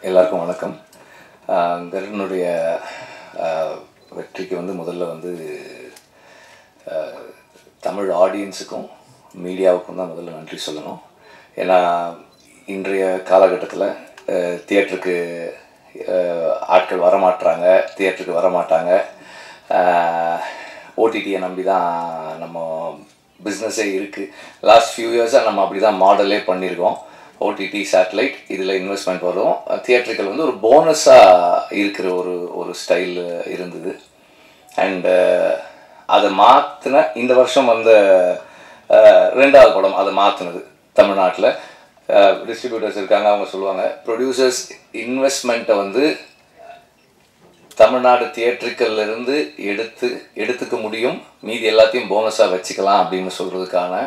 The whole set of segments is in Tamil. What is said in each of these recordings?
எல்லாருக்கும் வணக்கம். கருடனுடைய வெற்றிக்கு முதல்ல தமிழ் ஆடியன்ஸுக்கும் மீடியாவுக்கும் தான் முதல்ல நன்றி சொல்லணும். ஏன்னா இன்றைய காலகட்டத்தில் தியேட்டருக்கு ஆட்கள் வரமாட்டுறாங்க, தியேட்டருக்கு வரமாட்டாங்க. ஓடிடியை நம்பி தான் நம்ம பிஸ்னஸே இருக்குது. லாஸ்ட் ஃபியூ இயர்ஸாக நம்ம அப்படி தான் மாடலே பண்ணியிருக்கோம். ஓடிடி சேட்டலைட் இதில் இன்வெஸ்ட்மெண்ட் வரும். தியேட்டர்கள் ஒரு போனஸாக இருக்கிற ஒரு ஸ்டைல் இருந்தது. அண்டு அதை மாற்றின இந்த வருஷம் ரெண்டாவது படம் அதை மாற்றினது தமிழ்நாட்டில். டிஸ்ட்ரிபியூட்டர்ஸ் இருக்காங்க, அவங்க சொல்லுவாங்க ப்ரொடியூசர்ஸ் இன்வெஸ்ட்மெண்ட்டை தமிழ்நாடு தியேட்டருக்கல்லிருந்து எடுத்துக்க முடியும், மீதி எல்லாத்தையும் போனஸாக வச்சுக்கலாம் அப்படின்னு சொல்கிறதுக்கான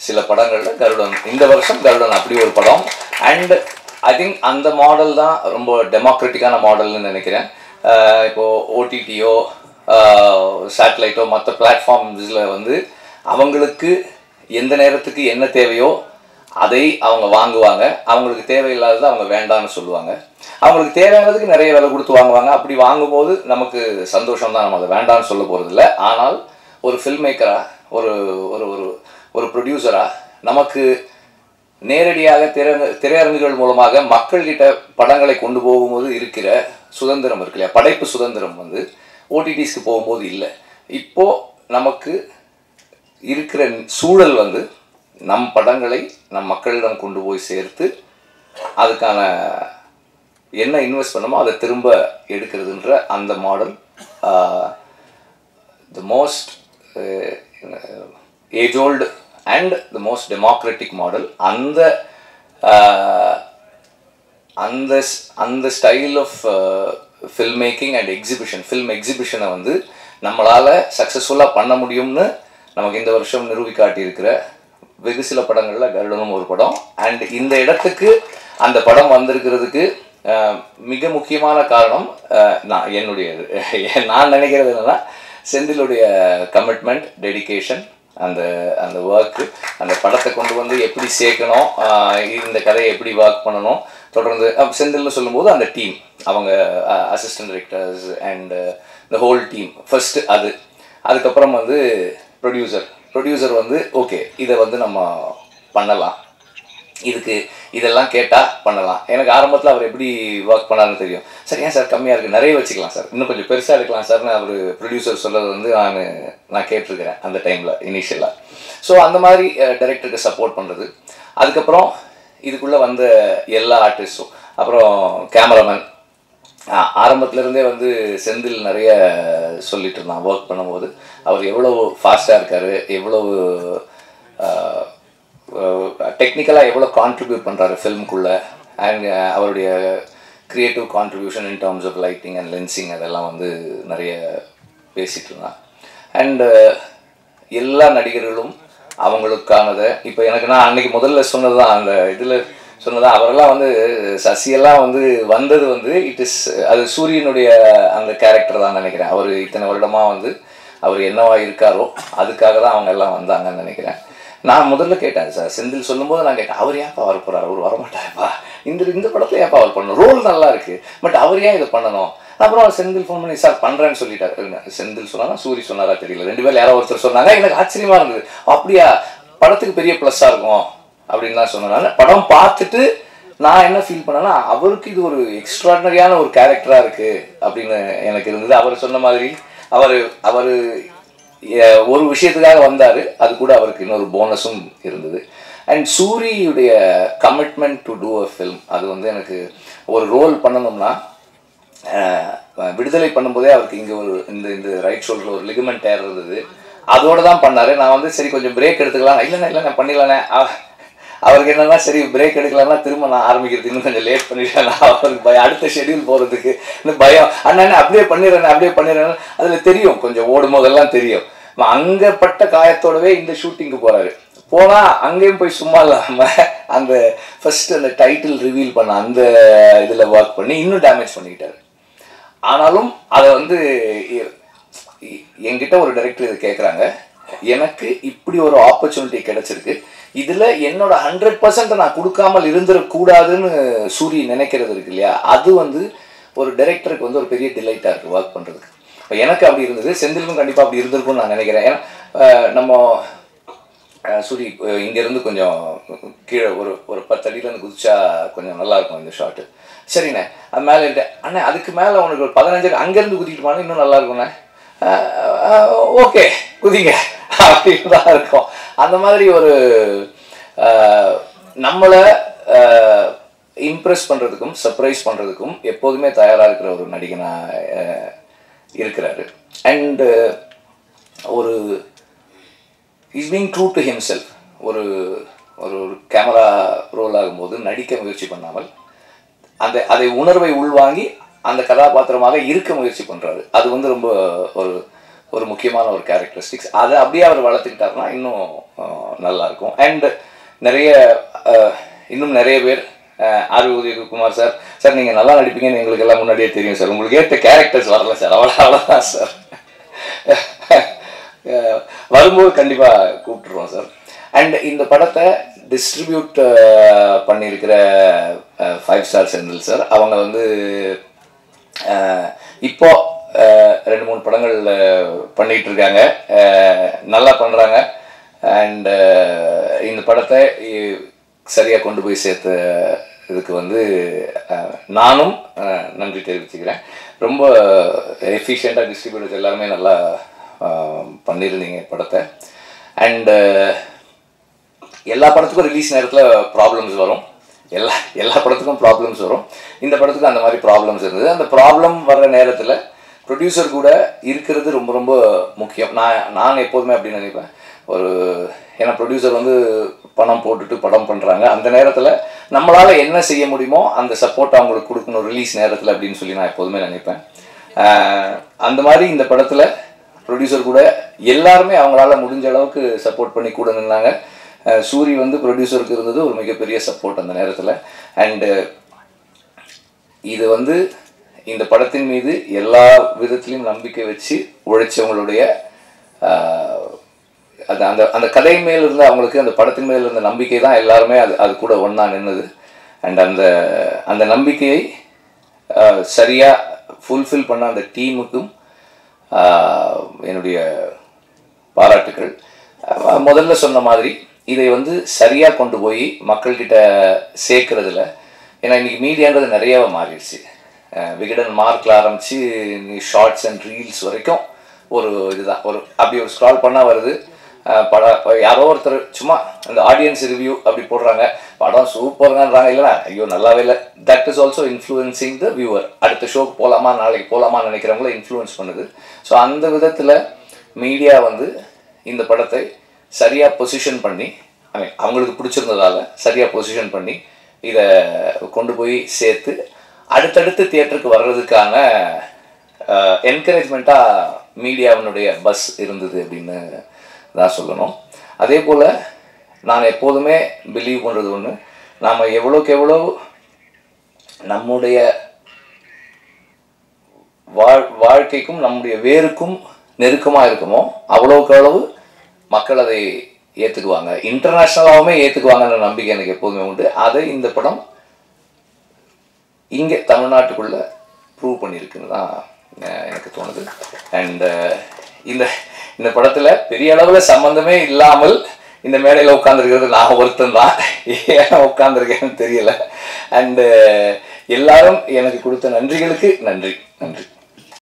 சில படங்களில் கருடன், இந்த வருஷம் கருடன் அப்படி ஒரு படம். அண்ட் ஐ திங்க் அந்த மாடல் தான் ரொம்ப டெமோக்ராட்டிக்கான மாடல்னு நினைக்கிறேன். இப்போது ஓடிடியோ சேட்டலைட்டோ மற்ற பிளாட்ஃபார்ம்ஸில் அவங்களுக்கு எந்த நேரத்துக்கு என்ன தேவையோ அதை அவங்க வாங்குவாங்க. அவங்களுக்கு தேவையில்லாதது அவங்க வேண்டான்னு சொல்லுவாங்க. அவங்களுக்கு தேவையானதுக்கு நிறைய விலை கொடுத்து வாங்குவாங்க. அப்படி வாங்கும்போது நமக்கு சந்தோஷம் தான், நம்ம அதை வேண்டான்னு சொல்ல போகிறதில்ல. ஆனால் ஒரு ஃபில்ம் மேக்கராக ஒரு ஒரு ஒரு ப்ரொடியூசராக நமக்கு நேரடியாக திரையரங்குகள் மூலமாக மக்கள்கிட்ட படங்களை கொண்டு போகும்போது இருக்கிற சுதந்திரம் இருக்கு இல்லையா, படைப்பு சுதந்திரம் ஓடிடிஸ்க்கு போகும்போது இல்லை. இப்போது நமக்கு இருக்கிற சூழல் நம் படங்களை நம் மக்களிடம் கொண்டு போய் சேர்த்து அதுக்கான என்ன இன்வெஸ்ட் பண்ணமோ அதை திரும்ப எடுக்கிறதுன்ற அந்த model the most age old and the most democratic model. அந்த style of film making and exhibition, film எக்ஸிபிஷனை நம்மளால் சக்ஸஸ்ஃபுல்லாக பண்ண முடியும்னு நமக்கு இந்த வருஷம் நிரூபிக்காட்டியிருக்கிற வெகு சில படங்களில் கருடனும் ஒரு படம். அண்ட் இந்த இடத்துக்கு அந்த படம் வந்திருக்கிறதுக்கு மிக முக்கியமான காரணம் நான் நினைக்கிறது என்னென்னா, செந்திலுடைய கமிட்மெண்ட், டெடிகேஷன், அந்த ஒர்க்கு, அந்த படத்தை கொண்டு எப்படி சேர்க்கணும், இந்த கதையை எப்படி ஒர்க் பண்ணணும், தொடர்ந்து செந்தில்னு சொல்லும்போது அந்த டீம், அவங்க assistant directors and the whole team first. அதுக்கப்புறம் ப்ரொடியூசர் ஓகே இதை நம்ம பண்ணலாம், இதெல்லாம் கேட்டால் பண்ணலாம். எனக்கு ஆரம்பத்தில் அவர் எப்படி ஒர்க் பண்ணாருன்னு தெரியும். சார் ஏன் சார் கம்மியாக இருக்குது, நிறைய வச்சுக்கலாம் சார், இன்னும் கொஞ்சம் பெருசாக எடுக்கலாம் சார்னு அவர் ப்ரொடியூசர் சொல்கிறது நான் கேட்டிருக்கிறேன் அந்த டைமில் இனிஷியலாக. ஸோ அந்த மாதிரி டைரக்டருக்கு சப்போர்ட் பண்ணுறது. அதுக்கப்புறம் இதுக்குள்ளே வந்த எல்லா ஆர்டிஸ்ட்டும், அப்புறம் கேமராமேன், ஆரம்பத்துலேருந்தே செந்தில் நிறைய சொல்லிட்டு இருந்தான் ஒர்க் பண்ணும்போது. அவர் எவ்வளோ ஃபாஸ்ட்டாக இருக்கார், எவ்வளவு டெக்னிக்கலாக எவ்வளோ கான்ட்ரிபியூட் பண்ணுறாரு ஃபில்முக்குள்ளே, அண்ட் அவருடைய creative contribution in terms of lighting and lensing அதெல்லாம் நிறைய பேசிகிட்டு இருந்தான். அண்டு எல்லா நடிகர்களும் அவங்களுக்கானதை இப்போ எனக்கு நான் அன்றைக்கி முதல்ல சொன்னது தான், அந்த இதில் சொன்னதா அவரெல்லாம் சசியெல்லாம் வந்தது இட் இஸ் அது சூரியனுடைய அந்த கேரக்டர் தான் நினைக்கிறேன். அவர் இத்தனை வருடமாக அவர் என்னவா இருக்காரோ அதுக்காக தான் அவங்க எல்லாம் வந்தாங்கன்னு நினைக்கிறேன். நான் முதல்ல கேட்டேன் சார், செந்தில் சொல்லும்போது நான் கேட்டேன், அவர் ஏன்ப்பா வர போகிறார், அவர் வரமாட்டாருப்பா, இந்த படத்தில் ஏன்ப்பா அவர் பண்ணணும், ரோல் நல்லா இருக்குது, பட் அவர் ஏன் இதை பண்ணணும். அப்புறம் செந்தில் ஃபோன் பண்ணி சார் பண்ணுறேன்னு சொல்லிட்டாரு. செந்தில் சொன்னாரா சூரி சொன்னாரா தெரியல, ரெண்டு பேரும் யாரோ ஒருத்தர் சொன்னாங்க. எனக்கு ஆச்சரியமாக இருந்தது, அப்படியா படத்துக்கு பெரிய ப்ளஸ்ஸாக இருக்கும் அப்படின்னு தான் சொன்னேன். படம் பார்த்துட்டு நான் என்ன ஃபீல் பண்ணேன்னா, அவருக்கு இது ஒரு எக்ஸ்ட்ராடினரியான ஒரு கேரக்டராக இருக்குது அப்படின்னு எனக்கு இருந்தது. அவர் சொன்ன மாதிரி அவர் ஒரு விஷயத்துக்காக வந்தார், அது கூட அவருக்கு இன்னொரு போனஸும் இருந்தது. அண்ட் சூரியுடைய commitment to do a film, அது எனக்கு ஒரு ரோல் பண்ணணும்னா விடுதலை பண்ணும்போதே அவருக்கு இங்கே இந்த ரைட் ஷோல்டரில் ஒரு லிகமெண்ட் டேர் இருந்தது, அதோடு தான் பண்ணார். நான் சரி கொஞ்சம் பிரேக் எடுத்துக்கலாம், இல்லைண்ணே பண்ணிடலானே. அவருக்கு என்னென்னா சரி பிரேக் எடுக்கலாம்னா திரும்ப நான் ஆரம்பிக்கிறது இன்னும் கொஞ்சம் லேட் பண்ணிட்டேன், அவருக்கு அடுத்த ஷெடியூல் போகிறதுக்கு இன்னும் பயம். அண்ணா அப்படியே பண்ணிடுறேன் அதில் தெரியும், கொஞ்சம் ஓடும் போதெல்லாம் தெரியும். அங்கே பட்ட காயத்தோடவே இந்த ஷூட்டிங்கு போகிறாரு. போனால் அங்கேயும் போய் சும்மா இல்லாமல் அந்த ஃபஸ்ட்டு அந்த டைட்டில் ரிவீல் பண்ண அந்த இதில் ஒர்க் பண்ணி இன்னும் டேமேஜ் பண்ணிக்கிட்டாரு. ஆனாலும் அதை என்கிட்ட ஒரு டைரக்டர் இது கேட்குறாங்க, எனக்கு இப்படி ஒரு ஆப்பர்ச்சுனிட்டி கிடைச்சிருக்கு, இதில் என்னோட 100% நான் கொடுக்காமல் இருந்துடக்கூடாதுன்னு சூரி நினைக்கிறது இருக்கு இல்லையா, அது வந்து ஒரு டைரக்டருக்கு வந்து ஒரு பெரிய டிலைட்டாக இருக்குது ஒர்க் பண்ணுறதுக்கு. இப்போ எனக்கு அப்படி இருந்தது, செந்திலுக்கும் கண்டிப்பாக அப்படி இருந்திருக்கும்னு நான் நினைக்கிறேன். ஏன்னா நம்ம சூரி இங்கேருந்து கொஞ்சம் கீழே ஒரு 10 அடியிலேருந்து குதிச்சா கொஞ்சம் நல்லாயிருக்கும் இந்த ஷாட்டு. சரிண்ணே அது மேலே இருந்தேன், அண்ணே அதுக்கு மேலே உனக்கு ஒரு 15 அடி அங்கேருந்து குதிக்கிட்டு போனால் இன்னும் நல்லா இருக்கும்ண்ணே, ஓகே குதிங்க அப்படின்னு தான் இருக்கும். அந்த மாதிரி ஒரு நம்மளை இம்ப்ரெஸ் பண்ணுறதுக்கும் சர்ப்ரைஸ் பண்ணுறதுக்கும் எப்போதுமே தயாராக இருக்கிற ஒரு நடிகனாக இருக்கிறாரு. அண்டு ஒரு is being true to himself. ஒரு ஒரு கேமரா ரோல் ஆகும்போது நடிக்க முயற்சி பண்ணாமல் அதை உணர்வை உள்வாங்கி அந்த கதாபாத்திரமாக இருக்க முயற்சி பண்ணுறாரு. அது வந்து ரொம்ப ஒரு முக்கியமான ஒரு கேரக்டரிஸ்டிக்ஸ். அதை அப்படியே அவர் வளர்த்துக்கிட்டாருன்னா இன்னும் நல்லாயிருக்கும். அண்ட் இன்னும் நிறைய பேர் ஆர் உதயகுமார் சார், சார் நீங்கள் நல்லா நடிப்பீங்கன்னு எங்களுக்கு எல்லாம் முன்னாடியே தெரியும் சார், உங்களுக்கு ஏற்ற கேரக்டர்ஸ் வரல சார், அவ்வளோதான் சார், வரும்போது கண்டிப்பாக கூப்பிட்டுருவோம் சார். அண்ட் இந்த படத்தை டிஸ்ட்ரிபியூட் பண்ணியிருக்கிற 5 ஸ்டார் செந்தில் சார், அவங்க வந்து இப்போ 2-3 படங்கள் பண்ணிகிட்டு இருக்காங்க, நல்லா பண்ணுறாங்க. அண்ட் இந்த படத்தை சரியாக கொண்டு போய் சேர்த்த இதுக்கு வந்து நானும் நன்றி தெரிவிச்சுக்கிறேன். ரொம்ப எஃபிஷியண்ட்டாக டிஸ்ட்ரிபியூட்டர்ஸ் எல்லாருமே நல்லா பண்ணியிருந்தீங்க படத்தை. அண்டு எல்லா படத்துக்கும் ரிலீஸ் நேரத்தில் ப்ராப்ளம்ஸ் வரும், எல்லா படத்துக்கும் ப்ராப்ளம்ஸ் வரும். இந்த படத்துக்கு அந்த மாதிரி ப்ராப்ளம்ஸ் இருந்தது. அந்த ப்ராப்ளம் வர்ற நேரத்தில் ப்ரொடியூசர் கூட இருக்கிறது ரொம்ப ரொம்ப முக்கியம். நான் எப்போதுமே அப்படின்னு நினைப்பேன். ஏன்னா ப்ரொடியூசர் வந்து பணம் போட்டுட்டு படம் பண்ணுறாங்க, அந்த நேரத்தில் நம்மளால் என்ன செய்ய முடியுமோ அந்த சப்போர்ட் அவங்களுக்கு கொடுக்கணும் ரிலீஸ் நேரத்தில் அப்படின்னு சொல்லி நான் எப்போதுமே நினைப்பேன். அந்த மாதிரி இந்த படத்தில் ப்ரொடியூசர் கூட எல்லாருமே அவங்களால முடிஞ்ச அளவுக்கு சப்போர்ட் பண்ணி கூட நின்னாங்க. சூரி வந்து ப்ரொடியூசருக்கு இருந்தது ஒரு மிகப்பெரிய சப்போர்ட் அந்த நேரத்தில். அண்டு இது வந்து இந்த படத்தின் மீது எல்லா விதத்திலையும் நம்பிக்கை வச்சு உழைச்சவங்களுடைய அந்த கதை மேல் இருந்த அவங்களுக்கு அந்த படத்தின் மேல் இருந்த நம்பிக்கை தான் எல்லாருமே அது கூட ஒன்றா நின்னது. அண்ட் அந்த நம்பிக்கையை சரியாக ஃபுல்ஃபில் பண்ண அந்த டீமுக்கும் என்னுடைய பாராட்டுக்கள். முதல்ல சொன்ன மாதிரி இதை வந்து சரியாக கொண்டு போய் மக்கள்கிட்ட சேர்க்கறதுல, ஏன்னா இன்றைக்கி மீடியான்றது நிறையாவே மாறிடுச்சு. விகடன் மார்க்கில் ஆரம்பித்து நீ ஷார்ட்ஸ் அண்ட் ரீல்ஸ் வரைக்கும் ஒரு இதுதான், அப்படி ஒரு ஸ்க்ரால் பண்ணால் வருது படம். யாரோ ஒருத்தர் சும்மா அந்த ஆடியன்ஸ் ரிவ்யூ அப்படி போடுறாங்க, படம் சூப்பர்ங்கன்றாங்க, இல்லைனா ஐயோ நல்லாவே இல்லை. That is also influencing the viewer. அடுத்த ஷோக்கு போகலாமா நாளைக்கு போகலாமான்னு நினைக்கிறவங்கள இன்ஃப்ளூயன்ஸ் பண்ணுது. ஸோ அந்த விதத்தில் மீடியா வந்து இந்த படத்தை சரியாக பொசிஷன் பண்ணி, அவங்களுக்கு பிடிச்சிருந்ததால் சரியாக பொசிஷன் பண்ணி இதை கொண்டு போய் சேர்த்து அடுத்தடுத்து தியேட்டருக்கு வர்றதுக்கான என்கரேஜ்மெண்ட்டாக மீடியாவினுடைய பஸ் இருந்தது அப்படின்னு தான் சொல்லணும். அதே போல் நான் எப்போதுமே பிலீவ் பண்ணுறது ஒன்று, நாம் எவ்வளோக்கு எவ்வளோ நம்முடைய வாழ்க்கைக்கும் நம்முடைய வேருக்கும் நெருக்கமாக இருக்குமோ அவ்வளோக்கு அளவு மக்கள் அதை ஏற்றுக்குவாங்க, இன்டர்நேஷ்னலாகவுமே ஏற்றுக்குவாங்கன்ற நம்பிக்கை எனக்கு எப்போதுமே உண்டு. அதை இந்த படம் இங்கே தமிழ்நாட்டுக்குள்ளே ப்ரூவ் பண்ணியிருக்குன்னு தான் எனக்கு தோணுது. அண்டு இந்த படத்தில் பெரிய அளவில் சம்மந்தமே இல்லாமல் இந்த மேடையில் உட்காந்துருக்கிறது நான் ஒருத்தன் தான், ஏன் உட்காந்துருக்கேன்னு தெரியல. அண்டு எல்லாரும் எனக்கு கொடுத்த நன்றிகளுக்கு நன்றி.